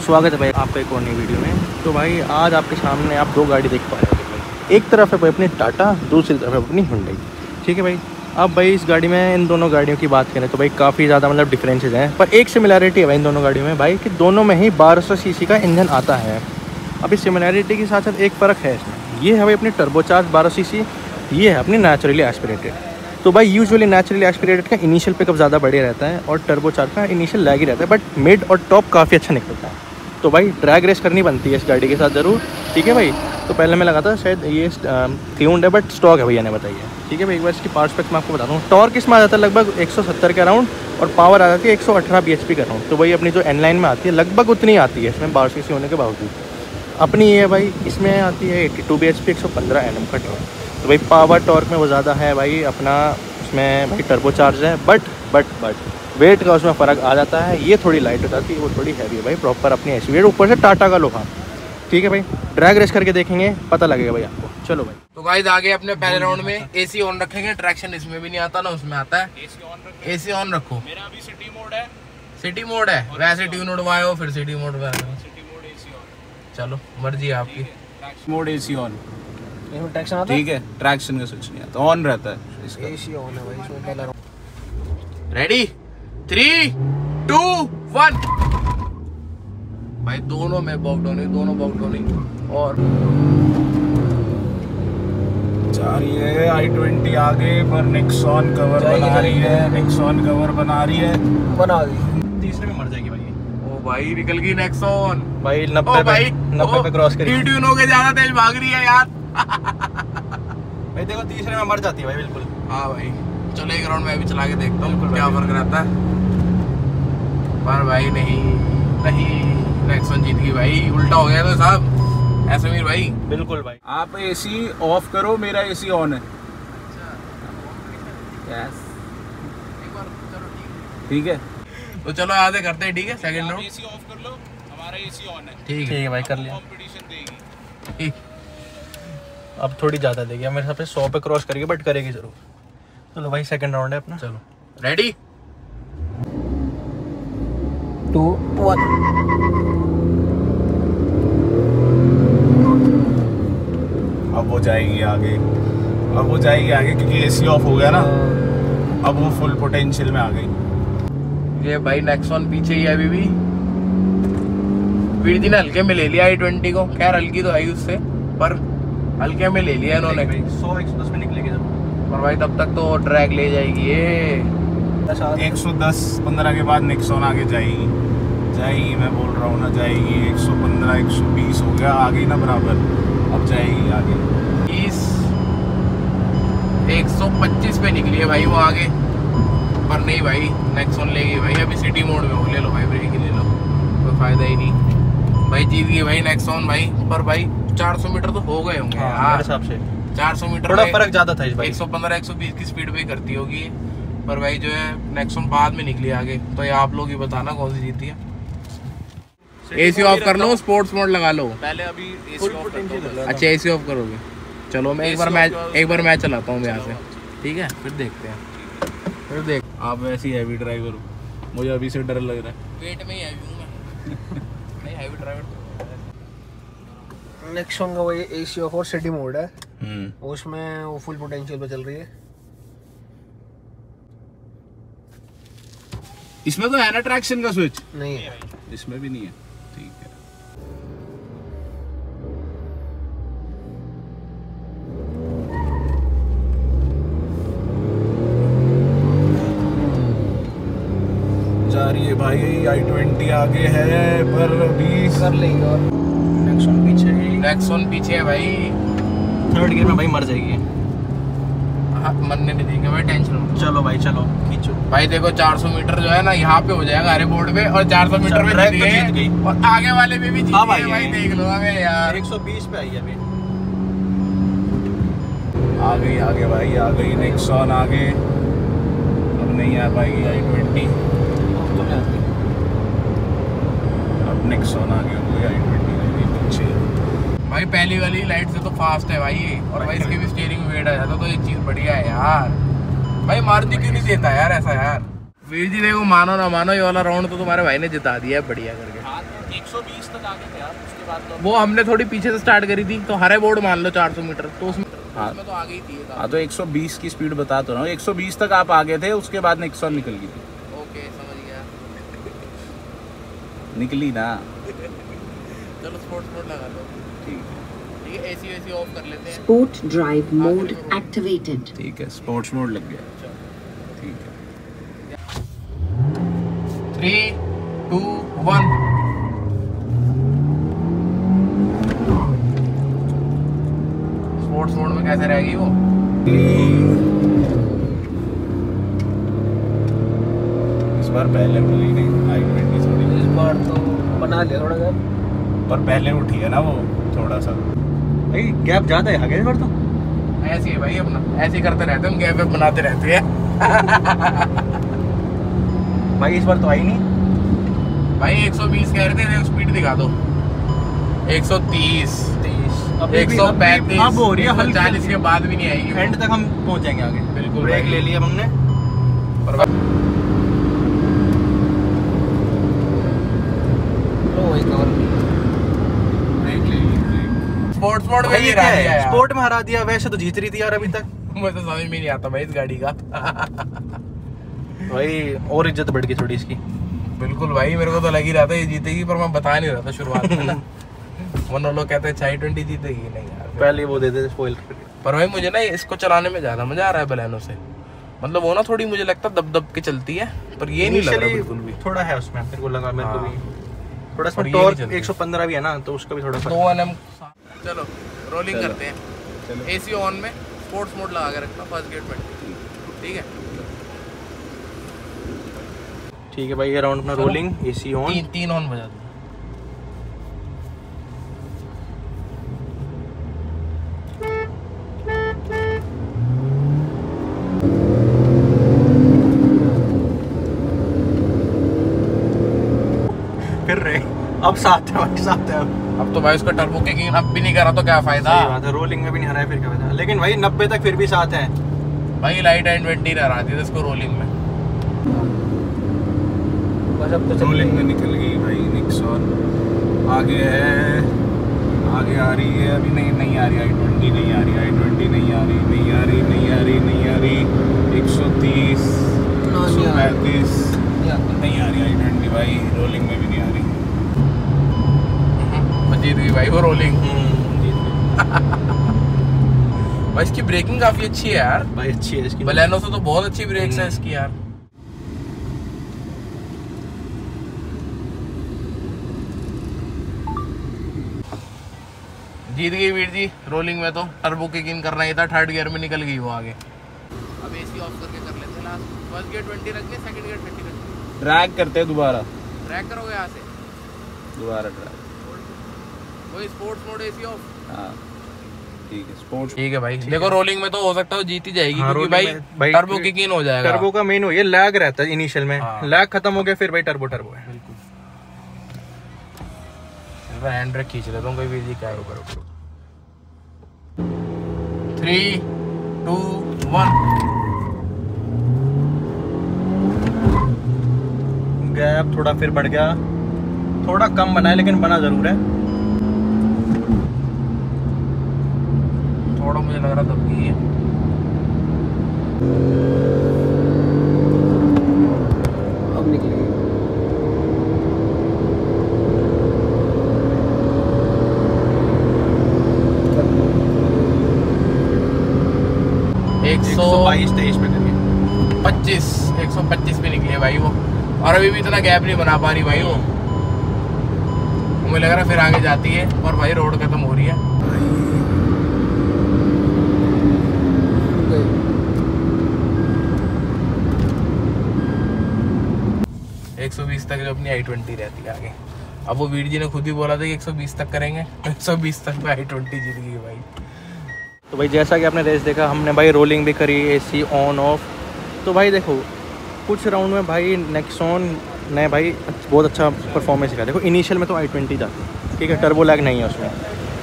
स्वागत है भाई आपका एक और नई वीडियो में। तो भाई आज आपके सामने आप दो गाड़ी देख पा रहे हो भाई। एक तरफ है भाई अपनी टाटा, दूसरी तरफ है अपनी हुंडई। ठीक है भाई। अब भाई इस गाड़ी में इन दोनों गाड़ियों की बात करें तो भाई काफ़ी ज़्यादा मतलब डिफरेंसेस हैं, पर एक सिमिलैरिटी है भाई इन दोनों गाड़ियों में भाई कि दोनों में ही 1200 सीसी का इंजन आता है। अभी सिमिलैरिटी के साथ साथ एक फ़र्क है इसमें, ये है भाई अपनी टर्बोचार्ज 1200 सीसी, ये है अपनी नेचुरली एस्पिरेटेड। तो भाई यूजुअली नेचुरली एस्पिरेटेड का इनिशियल पिकअप ज़्यादा बढ़िया रहता है और टर्बोचार्ज का इनिशियल लैग ही रहता है, बट मिड और टॉप काफ़ी अच्छा निकलता है। तो भाई ड्रैग रेस करनी बनती है इस गाड़ी के साथ ज़रूर। ठीक है भाई। तो पहले मैं लगा था शायद ये ट्यून्ड है, बट स्टॉक है भैया ने बताइए। ठीक है भाई। एक बार इसकी पावर स्पेक्स मैं आपको बताता हूँ। टॉर्क इसमें आ जाता है लगभग 170 के अराउंड और पावर आ जाती है 118 bhp का अराउंड। तो भाई अपनी जो एन में आती है लगभग उतनी आती है इसमें 1200 सीसी होने के बावजूद। अपनी ये भाई इसमें आती है 82 bhp 115 Nm का टॉर्क। तो भाई पावर टॉर्क में वो ज़्यादा है भाई अपना, उसमें भाई टर्बोचार्ज है, बट वेट का उसमें फ़र्क आ जाता है। ये थोड़ी लाइट हो जाती है, वो थोड़ी हैवी है भाई, प्रॉपर अपनी ऐसी वेट, ऊपर से टाटा का लोहा। ठीक है भाई। ड्रैग रेस करके देखेंगे, पता लगेगा भाई आपको। चलो भाई। तो गाइस आगे अपने पहले राउंड में एसी ऑन रखेंगे। ट्रैक्शन इसमें भी नहीं आता ना उसमें आता है। एसी ऑन रखो। मेरा अभी सिटी मोड है। सिटी मोड है, वैसे ट्यून उड़वाओ फिर सिटी मोड पे सिटी मोड एसी ऑन। चलो मर्जी है आपकी। Mode AC on. इसमें ट्रैक्शन आता है? ठीक है, ट्रैक्शन का स्विच नहीं आता, ऑन रहता है इसका। एसी ऑन है भाई इसमें पहला। रेडी 3 2 1 भाई दोनों में बॉक डाउनिंग और जा रही है i20 आगे पर नेक्सॉन कवर बना रही है। बना दी। तीसरे में मर जाएगी भाई। ओ भाई निकल गई नेक्सॉन भाई ओ 90 भाई 90 पे क्रॉस करी। ट्यून हो के ज्यादा तेज भाग रही है यार। भाई देखो तीसरे में मर जाती है भाई बिल्कुल। हाँ भाई चलो एक राउंड में भी चला के देखता हूँ क्या फर्क रहता है। पर भाई नहीं नेक्सॉन जीत गई भाई, उल्टा हो गया तो साहब ऐसे मीर भाई। बिल्कुल भाई। आप एसी ऑफ करो, मेरा एसी ऑन है। यस ठीक है, तो चलो आधे करते हैं। ठीक है सेकंड राउंड। एसी ऑफ कर लो, हमारा एसी ऑन है। ठीक है भाई, कर लिया। कंपटीशन देगी। ठीक। अब थोड़ी ज़्यादा देगी मेरे हिसाब से 100 पे क्रॉस करेगी, बट करेगी जरूर। चलो भाई सेकंड राउंड है अपना। चलो रेडी 2 1। अब वो जाएगी आगे क्योंकि एसी ऑफ हो गया ना। अब वो फुल पोटेंशियल में आ गई। ये भाई नेक्सॉन पीछे ही है अभी भी। वीर जी ने हल्के में ले लिया i20 को। खैर हल्की तो है ही उससे, पर हल्के में ले लिया इन्होंने। 100-110 में निकलेगी जरूर। पर भाई तब तक तो ट्रैक ले जाएगी ये। 110-15 के बाद नेक्सॉन आगे जाएगी, मैं बोल रहा हूँ ना, जाएगी। 115-120 हो गया, आ गई ना बराबर, अब जाएगी आगे। 125 पे निकली है भाई वो आगे, पर नहीं भाई नेक्सॉन लेगी भाई। अभी सिटी मोड में हो, ले लो भाई ब्रेक ले लो, कोई फायदा ही नहीं भाई। जीत गई भाई नेक्सॉन भाई। पर भाई 400 मीटर तो हो गए होंगे मेरे हिसाब से। 400 मीटर थोड़ा फर्क ज्यादा था इस बार। 115-120 की स्पीड पे करती होगी, पर भाई जो है नेक्सॉन बाद में निकली आगे। तो ये आप लोग ही बताना कौन सी जीती है। एसी ऑफ कर लो, स्पोर्ट्स मोड लगा लो पहले। अभी एसी ऑफ करता हूं। अच्छा एसी ऑफ करोगे। चलो मैं एक बार मैच चलाता हूँ यहाँ से। ठीक है फिर देखते हैं। फिर देख आप वैसे ही हैवी ड्राइवर हो, मुझे अभी से डर लग रहा है। वेट में ही हैवी हूँ मैं। नहीं हैवी ड्राइवर। नेक्सॉन का वही एसी ऑफ और सिटी मोड है, उसमें वो फुल पोटेंशियल पे चल रही है। इसमें तो है ना ट्रैक्शन का स्विच? नहीं है इसमें भी नहीं है। ठीक है, जा रही है भाई i20 आगे है, पर अभी कर लेंगे। और नेक्सॉन पीछे है भाई। थर्ड गियर में भाई मर जाएगी। मरने नहीं देंगे भाई, टेंशन मत। चलो भाई चलो खींचो भाई देखो 400 मीटर जो है ना यहाँ पे हो जाएगा हरे बोर्ड पे, और 400 मीटर में जीत गई और आगे वाले में भी जीत गई भाई। देख लो हमें यार 120 पे आई है अभी। आ गई आगे भाई, आ गई नेक्सॉन आगे। अब नहीं आ पाएगी i20। अब नेक्सॉन आगे हो गई, i20 पीछे। भाई पहली वाली लाइट से तो फास्ट है भाई, और भाई इसकी भी स्टीयरिंग वेट आ जाता तो एक चीज बढ़िया है यार। भाई मारुति क्यों नहीं देता यार ऐसा यार। वीर जी देखो, मानो ना मानो ये वाला राउंड तो तुम्हारे भाई ने जिता दिया है बढ़िया करके। 120 तक आगे थे आप, उसके बाद तो वो हमने थोड़ी पीछे से स्टार्ट करी थी, तो हरे बोर्ड मान लो 400 मीटर, तो उसमें हाँ। उसमें तो आगे ही थी ये हाँ तो 120 की स्पीड बता तो रहा हूँ, 120 तक आप आगे थे, उसके बाद नेक्सॉन निकल गई थी। ओके समझ गया। निकली ना। चलो स्पोर्ट्स मोड लगा लो। ठीक है ठीक है, एसी वेसी ऑफ कर लेते हैं। Sport drive mode activated. ठीक है, स्पोर्ट्स मोड लग गया। ठीक है 3, 2, 1। स्पोर्ट्स मोड में कैसे रहेगी वो? इस बार पहले मिली नहीं i20 थोड़ी, इस बार तो बना लिया थोड़ा सा, पर पहले उठी है ना वो थोड़ा सा। भाई गैप ज़्यादा है आगे इस बार तो। ऐसे ही भाई अपना ऐसे ही करते रहते हैं हम, गैप वेप बनाते रहते हैं। भाई इस बार तो आई नहीं। भाई 120 कह रहे थे, स्पीड दिखा दो। 130, 135, अब हो रही है हल्की 140 के बाद भी नहीं आएगी। एंड तक हम पहुंच जाएंगे आगे। बिल्कुल ब्रेक भाई। ले लिया हमने। पर लो वही कवर ब्रेक ले ली, ब्रेक। स्पोर्ट्स मोड में भाई भी ये क्या हरा है? दिया यार। स्पोर्ट में हरा दिया, वैसे तो जीत रही थी यार अभी तक। मुझे तो समझ में नहीं आता भाई इस गाड़ी का। भाई और इज्जत बढ़ गई थोड़ी इसकी। बिल्कुल भाई, मेरे को तो लग ही रहा था ये जीतेगी, पर मैं बता नहीं रहा था शुरुआत में ना। वरना लोग कहते हैं 20 जीतेगी, नहीं यार। पहले वो दे देते स्पॉइल करके। पर भाई मुझे ना इसको चलाने में ज्यादा मजा आ रहा है बलेनो से। मतलब वो ना थोड़ी मुझे लगता है दब के चलती है, पर ये नहीं लग रहा Initially बिल्कुल भी। थोड़ा है उसमें, मेरे को लगा मेरे को हाँ। भी थोड़ा सा और ये टॉर्क नहीं चलती। 115 भी है ना, तो उसका भी थोड़ा फर्क 2 NM। चलो रोलिंग चलो। करते हैं। चलो। एसी ऑन में स्पोर्ट्स मोड लगा के रखना फर्स्ट गेट में। ठीक है, ठीक है भाई। ये राउंड अपना चलो। Rolling, AC on. तीन ऑन बजा दो। फिर रहे अब साथ है भाई, साथ है अब। अब तो भाई उसका टर्बो किकिंग अब भी नहीं करा तो क्या फायदा। सही बात है, रोलिंग में भी नहीं हरा है फिर क्या फायदा। लेकिन भाई 90 तक फिर भी साथ है। भाई लाइट एंड 20 रहा दी इसको रोलिंग में। बस अब तो चल रोलिंग में निकल गई भाई नेक्सॉन। आगे है, आगे आ रही है, अभी नहीं आ रही i20, नहीं आ रही i20, नहीं आ रही, नहीं आ रही, नहीं आ रही, नहीं आ रही। 130, 135, नहीं आ रही i20 भाई, रोलिंग में भी नहीं आ रही। जीत गई भाई वो रोलिंग। भाई इसकी ब्रेकिंग काफी अच्छी है यार, भाई अच्छी है इसकी। बलेनो से तो बहुत अच्छी ब्रेक्स है इसकी यार। जीत गई वीर जी रोलिंग में, तो टर्बो किकिंग करना ही था, थर्ड गियर में निकल गई वो आगे। अब एसी ऑफ करके कर लेते हैं लास्ट। फर्स्ट गियर 20 रख के, सेकंड गियर 30 रख के। ड्रैग करते हैं दोबारा, ट्रैक करोगे यहाँ से, दोबारा ड्रैग। वही स्पोर्ट्स मोड एसी ऑफ। हाँ ठीक है, स्पोर्ट्स। ठीक है भाई, देखो रोलिंग में तो हो सकता है जीत ही जाएगी, हाँ, क्योंकि rolling भाई में भाई टर्बो किकिंग हो जाएगा। टर्बो का मेन ये लैग रहता है इनिशियल में। हाँ। लैग खत्म हो गया फिर भाई टर्बो है। बिल्कुल। हैंड ब्रेक खींच लेता हूँ कोई वीर जी, क्या है। 3, 2, 1। गैप थोड़ा फिर बढ़ गया, थोड़ा कम बना है लेकिन बना जरूर है। थोड़ा मुझे लग रहा था कि ये अब निकलेगी। एक सौ 122-23 पे करके 125 पे निकली है भाई वो, और अभी भी इतना गैप नहीं बना पा रही भाई वो। मुझे लग रहा है फिर आगे जाती है, और भाई रोड खत्म हो रही है। 120 तक जो अपनी i20 रहती है आगे। अब वो वीर जी ने खुद ही बोला था कि 120 तक करेंगे, 120 तक में i20 जीत गई भाई। तो भाई जैसा कि आपने रेस देखा, हमने भाई रोलिंग भी करी, एसी ऑन ऑफ। तो भाई देखो कुछ राउंड में भाई नेक्सॉन ने भाई बहुत अच्छा परफॉर्मेंस दिखाया। देखो इनिशियल में तो i20 था, ठीक है, टर्बो लैग नहीं है उसमें।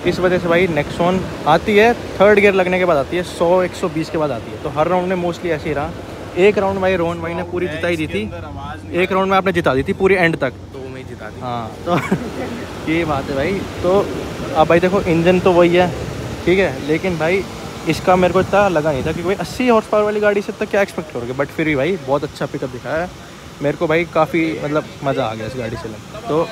इस वजह से भाई नेक्सॉन आती है थर्ड गियर लगने के बाद आती है, 100-120 के बाद आती है। तो हर राउंड में मोस्टली ऐसे ही रहा। एक राउंड भाई रोहन भाई ने पूरी जिताई दी थी, एक राउंड में आपने जिता दी थी पूरी एंड तक। तो मैं जीत बता दी। हाँ तो ये बात है भाई। तो अब भाई देखो इंजन तो वही है, ठीक है, लेकिन भाई इसका मेरे को इतना लगा नहीं था कि भाई 80 हॉर्स पावर वाली गाड़ी से इतना क्या एक्सपेक्ट करोगे, बट फिर भी भाई बहुत अच्छा पिकअप दिखाया है मेरे को भाई, काफ़ी मतलब मज़ा आ गया इस गाड़ी से लग, तो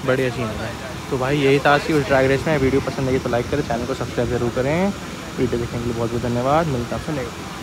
बढ़िया सीन है। तो भाई यही था आज की उस ड्रैग रेस में। वीडियो पसंद लगी तो लाइक करें, चैनल को सब्सक्राइब जरूर करें। वीडियो देखने के लिए बहुत बहुत धन्यवाद। मिलता है आपसे नेक्स्ट।